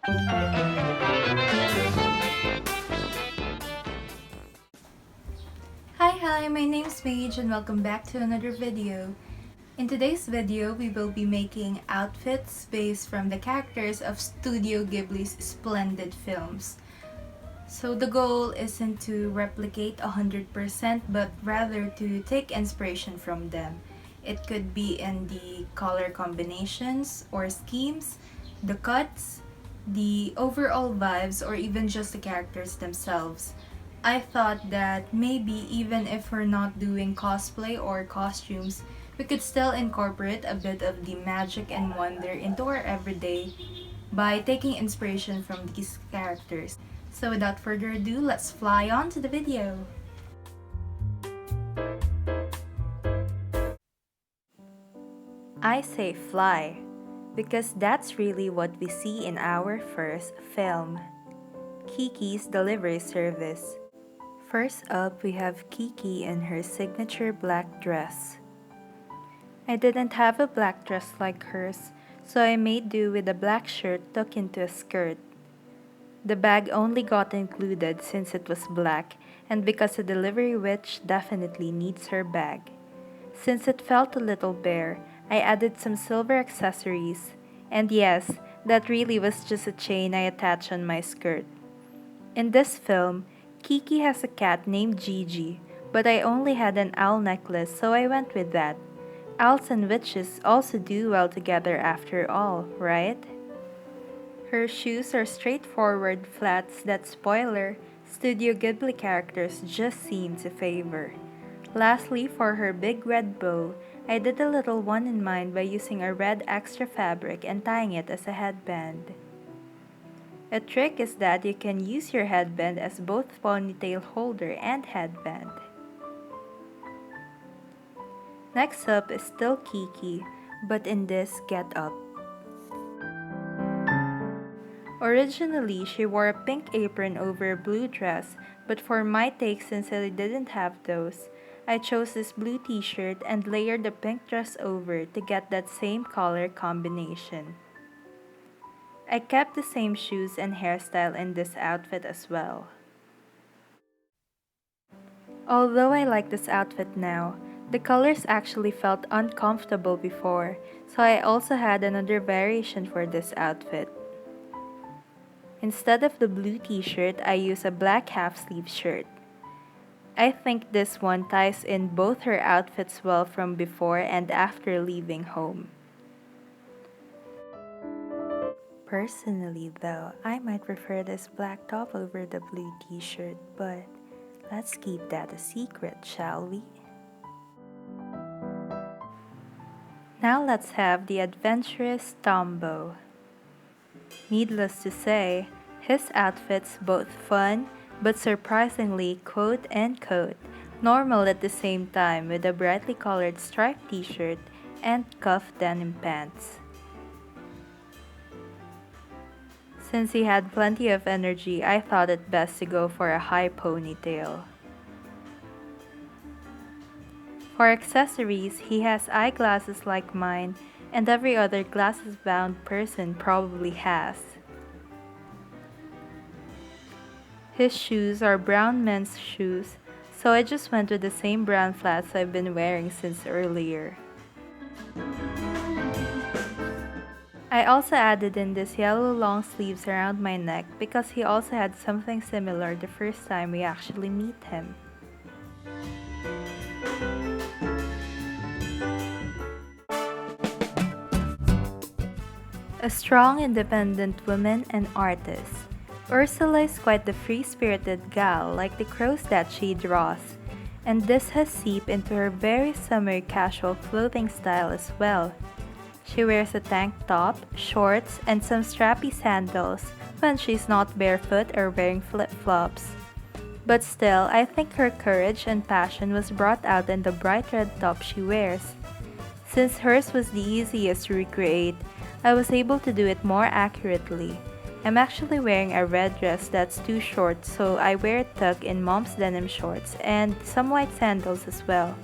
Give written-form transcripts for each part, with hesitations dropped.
Hi, my name's Paige and welcome back to another video. In today's video, we will be making outfits based from the characters of Studio Ghibli's splendid films. So the goal isn't to replicate 100% but rather to take inspiration from them. It could be in the color combinations or schemes, the cuts, the overall vibes, or even just the characters themselves. I thought that maybe even if we're not doing cosplay or costumes, we could still incorporate a bit of the magic and wonder into our everyday by taking inspiration from these characters. So without further ado, let's fly on to the video! I say fly because that's really what we see in our first film, KIKI'S delivery service. First up, we have Kiki in her signature black dress. I didn't have a black dress like hers, so I made do with a black shirt tucked into a skirt. The bag only got included since it was black and because a delivery witch definitely needs her bag. Since it felt a little bare, I added some silver accessories. And yes, that really was just a chain I attached on my skirt. In this film, Kiki has a cat named Gigi, but I only had an owl necklace, so I went with that. Owls and witches also do well together after all, right? Her shoes are straightforward flats that, spoiler, Studio Ghibli characters just seem to favor. Lastly, for her big red bow, I did a little one in mind by using a red extra fabric and tying it as a headband. A trick is that you can use your headband as both ponytail holder and headband. Next up is still Kiki, but in this get-up. Originally, she wore a pink apron over a blue dress, but for my take, since I didn't have those, I chose this blue t-shirt and layered the pink dress over to get that same color combination. I kept the same shoes and hairstyle in this outfit as well. Although I like this outfit now, the colors actually felt uncomfortable before, so I also had another variation for this outfit. Instead of the blue t-shirt, I used a black half-sleeve shirt. I think this one ties in both her outfits well from before and after leaving home. Personally though, I might prefer this black top over the blue t-shirt, but let's keep that a secret, shall we? Now let's have the adventurous Tombo. Needless to say, his outfit's both fun but surprisingly quote-unquote normal at the same time with a brightly colored striped t-shirt and cuffed denim pants. Since he had plenty of energy, I thought it best to go for a high ponytail. For accessories, he has eyeglasses like mine and every other glasses-bound person probably has. His shoes are brown men's shoes, so I just went with the same brown flats I've been wearing since earlier. I also added in this yellow long sleeves around my neck because he also had something similar the first time we actually meet him. A strong, independent woman and artist, Ursula is quite the free-spirited gal like the crows that she draws, and this has seeped into her very summery casual clothing style as well. She wears a tank top, shorts, and some strappy sandals when she's not barefoot or wearing flip-flops. But still, I think her courage and passion was brought out in the bright red top she wears. Since hers was the easiest to recreate, I was able to do it more accurately. I'm actually wearing a red dress that's too short, so I wear it tucked in mom's denim shorts and some white sandals as well.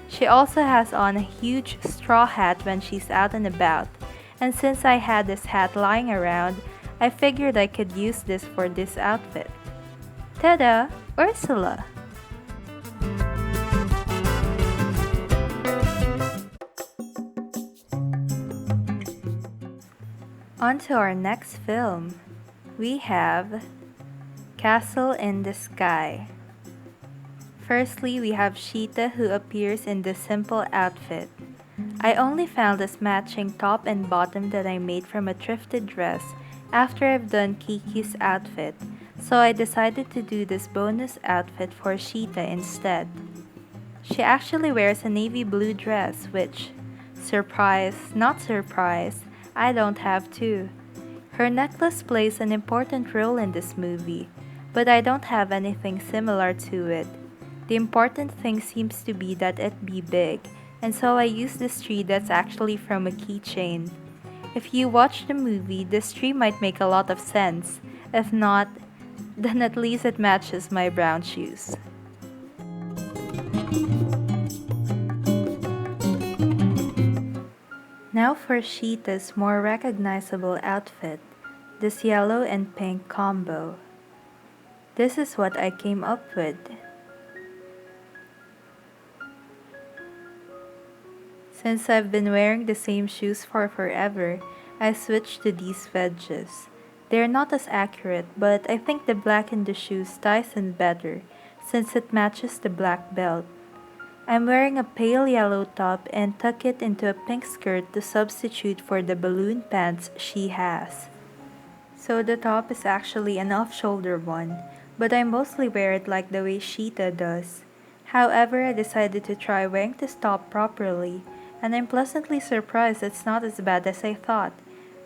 She also has on a huge straw hat when she's out and about, and since I had this hat lying around, I figured I could use this for this outfit. Ta-da! Ursula! On to our next film. We have Castle in the Sky. Firstly, we have Sheeta who appears in this simple outfit. I only found this matching top and bottom that I made from a thrifted dress after I've done Kiki's outfit, so I decided to do this bonus outfit for Sheeta instead. She actually wears a navy blue dress which, surprise, not surprise, I don't have too. Her necklace plays an important role in this movie, but I don't have anything similar to it. The important thing seems to be that it be big, and so I use this tree that's actually from a keychain. If you watch the movie, this tree might make a lot of sense. If not, then at least it matches my brown shoes. Now for Sheeta's more recognizable outfit, this yellow and pink combo. This is what I came up with. Since I've been wearing the same shoes for forever, I switched to these wedges. They're not as accurate, but I think the black in the shoes ties in better since it matches the black belt. I'm wearing a pale yellow top and tuck it into a pink skirt to substitute for the balloon pants she has. So the top is actually an off-shoulder one, but I mostly wear it like the way Sheeta does. However, I decided to try wearing this top properly, and I'm pleasantly surprised it's not as bad as I thought.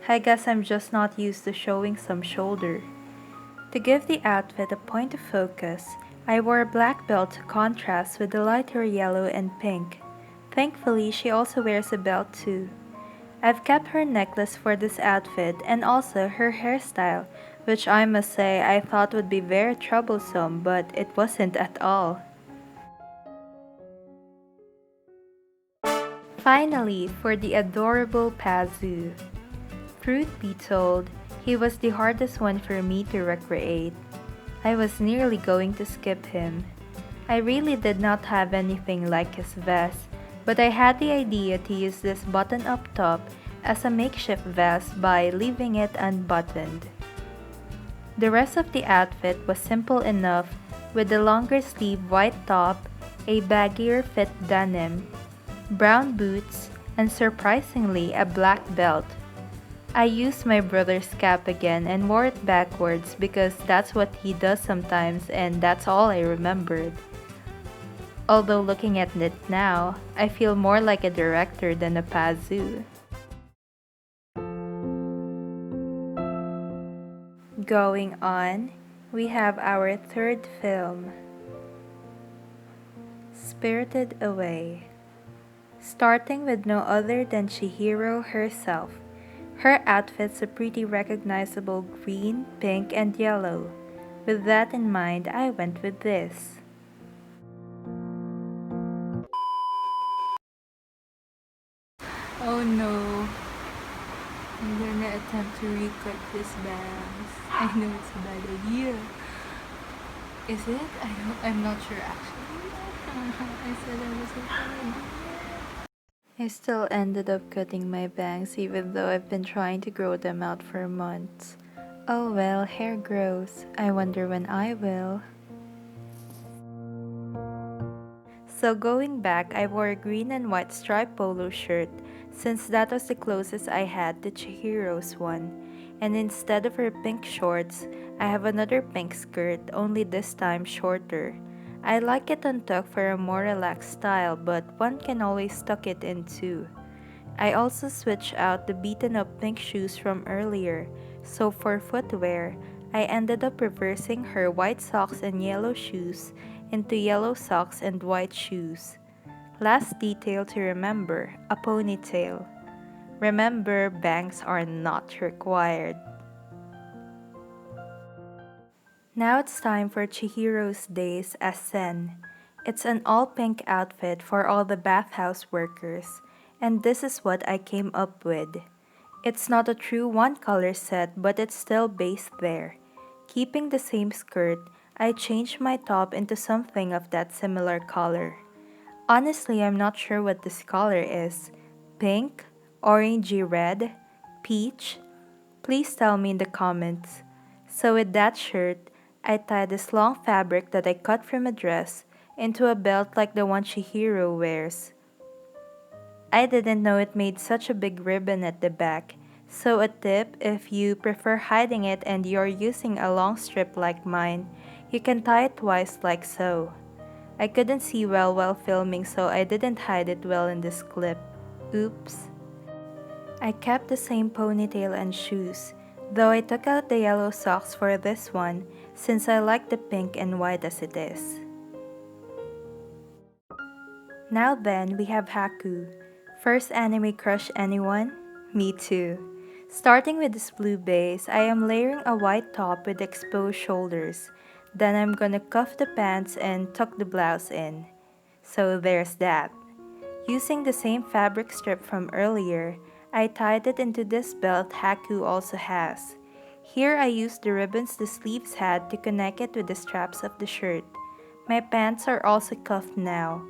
I guess I'm just not used to showing some shoulder. To give the outfit a point of focus, I wore a black belt to contrast with the lighter yellow and pink. Thankfully, she also wears a belt too. I've kept her necklace for this outfit and also her hairstyle, which I must say I thought would be very troublesome, but it wasn't at all. Finally, for the adorable Pazu. Truth be told, he was the hardest one for me to recreate. I was nearly going to skip him. I really did not have anything like his vest, but I had the idea to use this button-up top as a makeshift vest by leaving it unbuttoned. The rest of the outfit was simple enough with a longer sleeve white top, a baggier fit denim, brown boots, and surprisingly a black belt. I used my brother's cap again and wore it backwards because that's what he does sometimes and that's all I remembered. Although looking at it now, I feel more like a director than a Pazu. Going on, we have our third film, Spirited Away. Starting with no other than Chihiro herself. Her outfit's a pretty recognizable green, pink, and yellow. With that in mind, I went with this. Oh no, I'm gonna attempt to recut this bangs. I know it's a bad idea. Is it? I'm not sure actually. I said I was okay. I still ended up cutting my bangs even though I've been trying to grow them out for months. Oh well, hair grows. I wonder when I will. So going back, I wore a green and white striped polo shirt since that was the closest I had to Chihiro's one. And instead of her pink shorts, I have another pink skirt, only this time shorter. I like it untucked for a more relaxed style, but one can always tuck it in too. I also switched out the beaten up pink shoes from earlier, so for footwear, I ended up reversing her white socks and yellow shoes into yellow socks and white shoes. Last detail to remember, a ponytail. Remember, bangs are not required. Now it's time for Chihiro's days as Sen. It's an all-pink outfit for all the bathhouse workers, and this is what I came up with. It's not a true one-color set, but it's still based there. Keeping the same skirt, I changed my top into something of that similar color. Honestly, I'm not sure what this color is. Pink? Orangey red? Peach? Please tell me in the comments. So with that shirt, I tied this long fabric that I cut from a dress into a belt like the one Chihiro wears. I didn't know it made such a big ribbon at the back, so a tip if you prefer hiding it and you're using a long strip like mine, you can tie it twice like so. I couldn't see well while filming, so I didn't hide it well in this clip. Oops. I kept the same ponytail and shoes, though I took out the yellow socks for this one since I like the pink and white as it is. Now then, we have Haku. First anime crush anyone? Me too. Starting with this blue base, I am layering a white top with exposed shoulders. Then I'm gonna cuff the pants and tuck the blouse in. So there's that. Using the same fabric strip from earlier, I tied it into this belt Haku also has. Here I used the ribbons the sleeves had to connect it with the straps of the shirt. My pants are also cuffed now.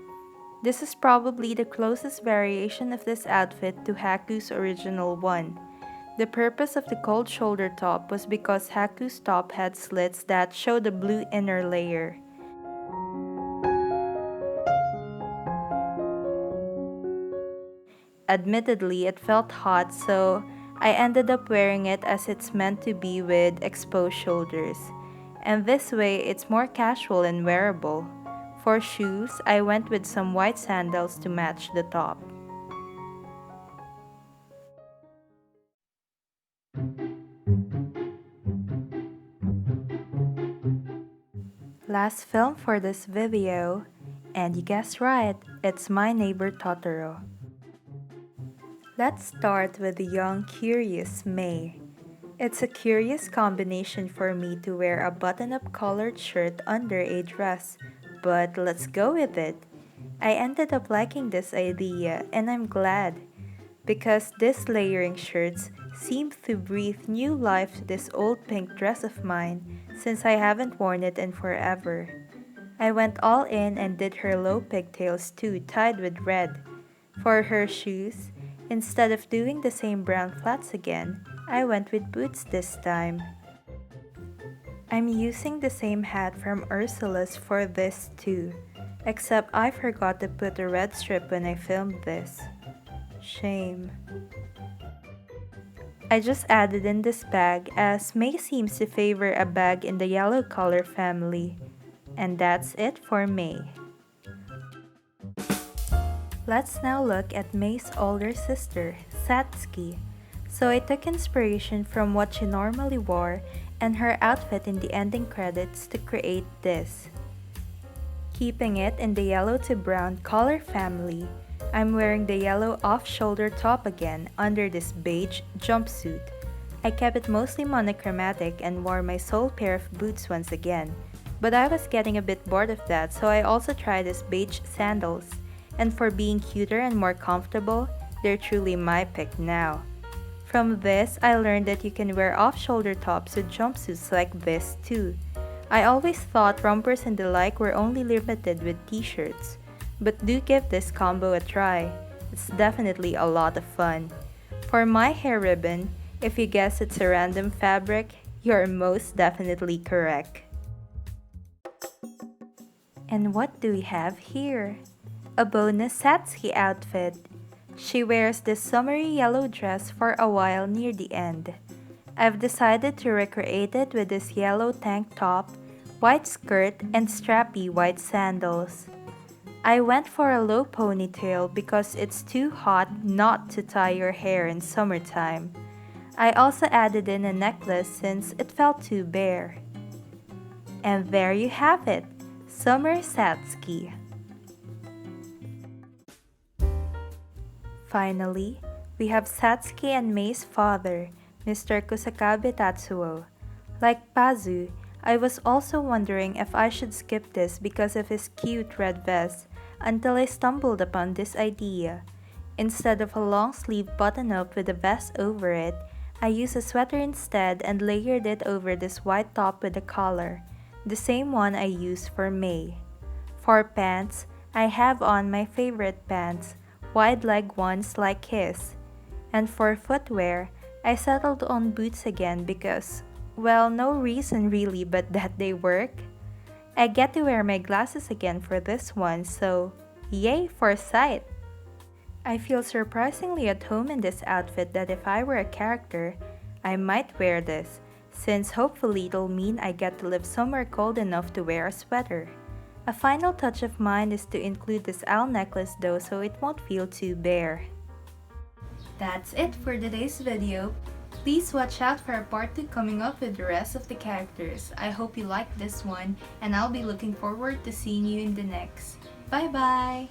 This is probably the closest variation of this outfit to Haku's original one. The purpose of the cold shoulder top was because Haku's top had slits that showed a blue inner layer. Admittedly, it felt hot, so I ended up wearing it as it's meant to be with exposed shoulders. And this way, it's more casual and wearable. For shoes, I went with some white sandals to match the top. Last film for this video, and you guessed right, it's My Neighbor Totoro. Let's start with the young, curious May. It's a curious combination for me to wear a button-up collared shirt under a dress, but let's go with it. I ended up liking this idea, and I'm glad, because these layering shirts seem to breathe new life to this old pink dress of mine since I haven't worn it in forever. I went all in and did her low pigtails too, tied with red. For her shoes, instead of doing the same brown flats again, I went with boots this time. I'm using the same hat from Ursula's for this too, except I forgot to put a red strip when I filmed this. Shame. I just added in this bag as May seems to favor a bag in the yellow color family. And that's it for May. Let's now look at May's older sister, Satsuki. So I took inspiration from what she normally wore and her outfit in the ending credits to create this. Keeping it in the yellow to brown color family, I'm wearing the yellow off-shoulder top again under this beige jumpsuit. I kept it mostly monochromatic and wore my sole pair of boots once again, but I was getting a bit bored of that, so I also tried these beige sandals. And for being cuter and more comfortable, they're truly my pick now. From this, I learned that you can wear off-shoulder tops with jumpsuits like this too. I always thought rompers and the like were only limited with t-shirts, but do give this combo a try. It's definitely a lot of fun. For my hair ribbon, if you guess it's a random fabric, you're most definitely correct. And what do we have here? A bonus Satsuki outfit. She wears this summery yellow dress for a while near the end. I've decided to recreate it with this yellow tank top, white skirt, and strappy white sandals. I went for a low ponytail because it's too hot not to tie your hair in summertime. I also added in a necklace since it felt too bare. And there you have it, Summer Satsuki. Finally, we have Satsuki and May's father, Mr. Kusakabe Tatsuo. Like Pazu, I was also wondering if I should skip this because of his cute red vest until I stumbled upon this idea. Instead of a long sleeve button-up with a vest over it, I used a sweater instead and layered it over this white top with a collar, the same one I used for May. For pants, I have on my favorite pants, wide leg ones like his. And for footwear, I settled on boots again because, well, no reason really but that they work. I get to wear my glasses again for this one, so yay for sight! I feel surprisingly at home in this outfit that if I were a character, I might wear this, since hopefully it'll mean I get to live somewhere cold enough to wear a sweater. A final touch of mine is to include this owl necklace though so it won't feel too bare. That's it for today's video. Please watch out for a part 2 coming up with the rest of the characters. I hope you liked this one and I'll be looking forward to seeing you in the next. Bye bye!